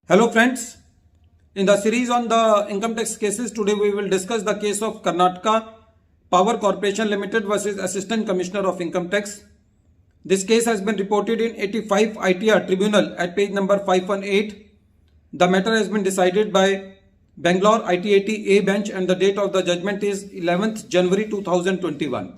Hello friends, in the series on the income tax cases, today we will discuss the case of Karnataka Power Corporation Limited versus Assistant Commissioner of Income Tax. This case has been reported in 85 ITR Tribunal at page number 518. The matter has been decided by Bangalore ITAT A bench and the date of the judgment is 11th January 2021.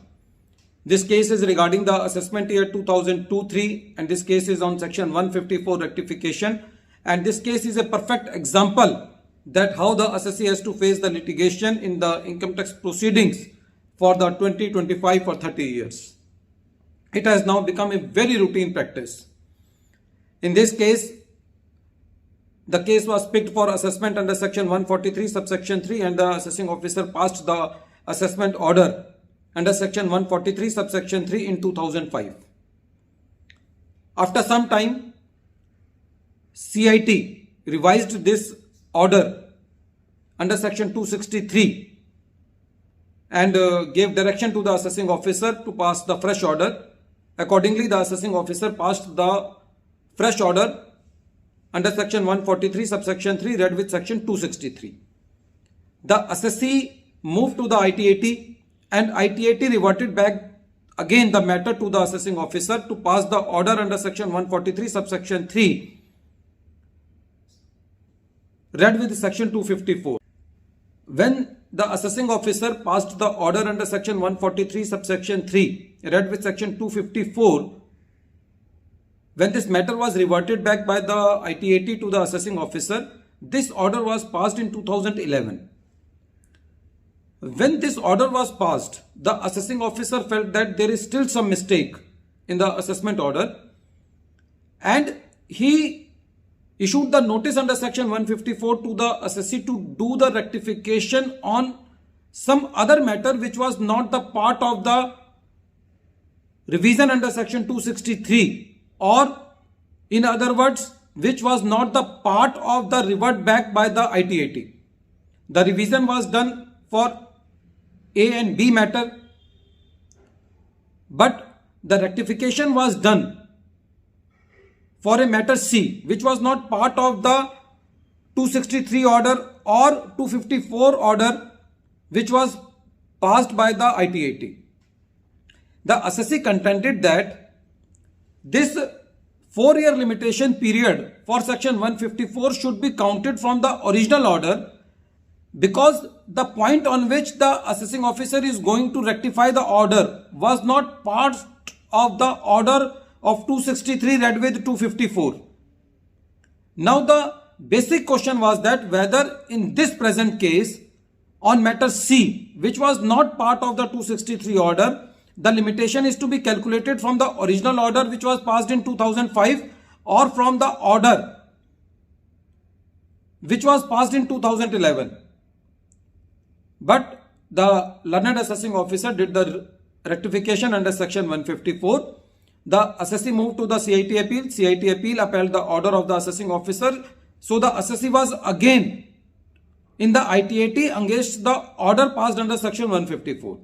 This case is regarding the assessment year 2002-3 and this case is on section 154 rectification. And this case is a perfect example that how the assessee has to face the litigation in the income tax proceedings for the 2025 or 30 years. It has now become a very routine practice. In this case, the case was picked for assessment under section 143 subsection 3 and the assessing officer passed the assessment order under section 143 subsection 3 in 2005. After some time, CIT revised this order under section 263 and gave direction to the assessing officer to pass the fresh order. Accordingly, the assessing officer passed the fresh order under section 143 subsection 3 read with section 263. The assessee moved to the ITAT and ITAT reverted back again the matter to the assessing officer to pass the order under section 143 subsection 3 read with section 254. When the assessing officer passed the order under section 143 subsection 3 read with section 254, when this matter was reverted back by the ITAT to the assessing officer, this order was passed in 2011. When this order was passed, the assessing officer felt that there is still some mistake in the assessment order and he issued the notice under section 154 to the assessee to do the rectification on some other matter which was not the part of the revision under section 263, or in other words, which was not the part of the revert back by the ITAT. The revision was done for A and B matter, but the rectification was done for a matter C, which was not part of the 263 order or 254 order, which was passed by the ITAT. The assessee contended that this 4-year limitation period for section 154 should be counted from the original order because the point on which the assessing officer is going to rectify the order was not part of the order of 263 read with 254. Now the basic question was that whether in this present case on matter C, which was not part of the 263 order, the limitation is to be calculated from the original order which was passed in 2005 or from the order which was passed in 2011. But the learned assessing officer did the rectification under section 154. The assessee moved to the CIT appeal. CIT appeal upheld the order of the assessing officer. So the assessee was again in the ITAT against the order passed under section 154.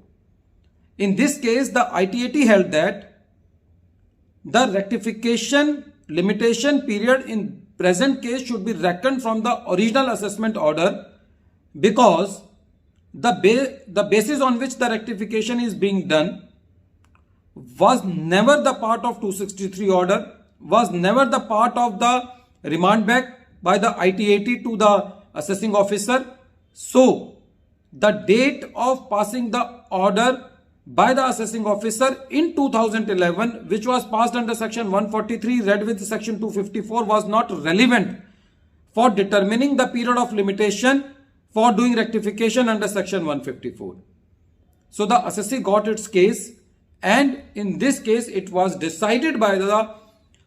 In this case, the ITAT held that the rectification limitation period in present case should be reckoned from the original assessment order because the basis on which the rectification is being done was never the part of 263 order, was never the part of the remand back by the ITAT to the assessing officer. So the date of passing the order by the assessing officer in 2011, which was passed under section 143 read with section 254, was not relevant for determining the period of limitation for doing rectification under section 154. So the assessee got its case. And in this case, it was decided by the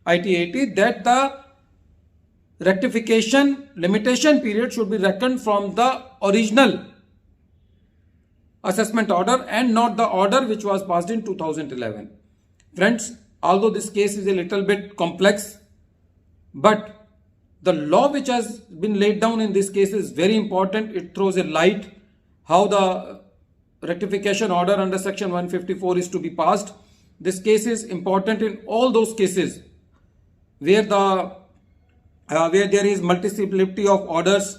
ITAT that the rectification limitation period should be reckoned from the original assessment order and not the order which was passed in 2011. Friends, although this case is a little bit complex, but the law which has been laid down in this case is very important. It throws a light how the rectification order under section 154 is to be passed. This case is important in all those cases where the where there is multiplicity of orders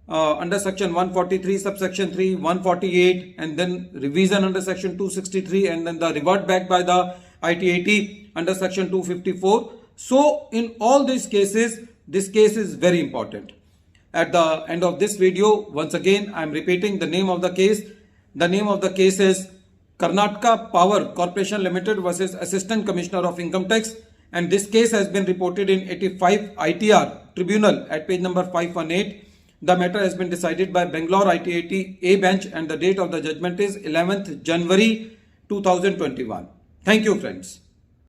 under section 143 subsection 3, 148, and then revision under section 263, and then the revert back by the ITAT under section 254. So in all these cases, this case is very important. At the end of this video, once again I am repeating the name of the case. The name of the case is Karnataka Power Corporation Limited versus Assistant Commissioner of Income Tax, and this case has been reported in 85 ITR Tribunal at page number 518. The matter has been decided by Bangalore ITAT A bench, and the date of the judgment is 11th January 2021. Thank you, friends.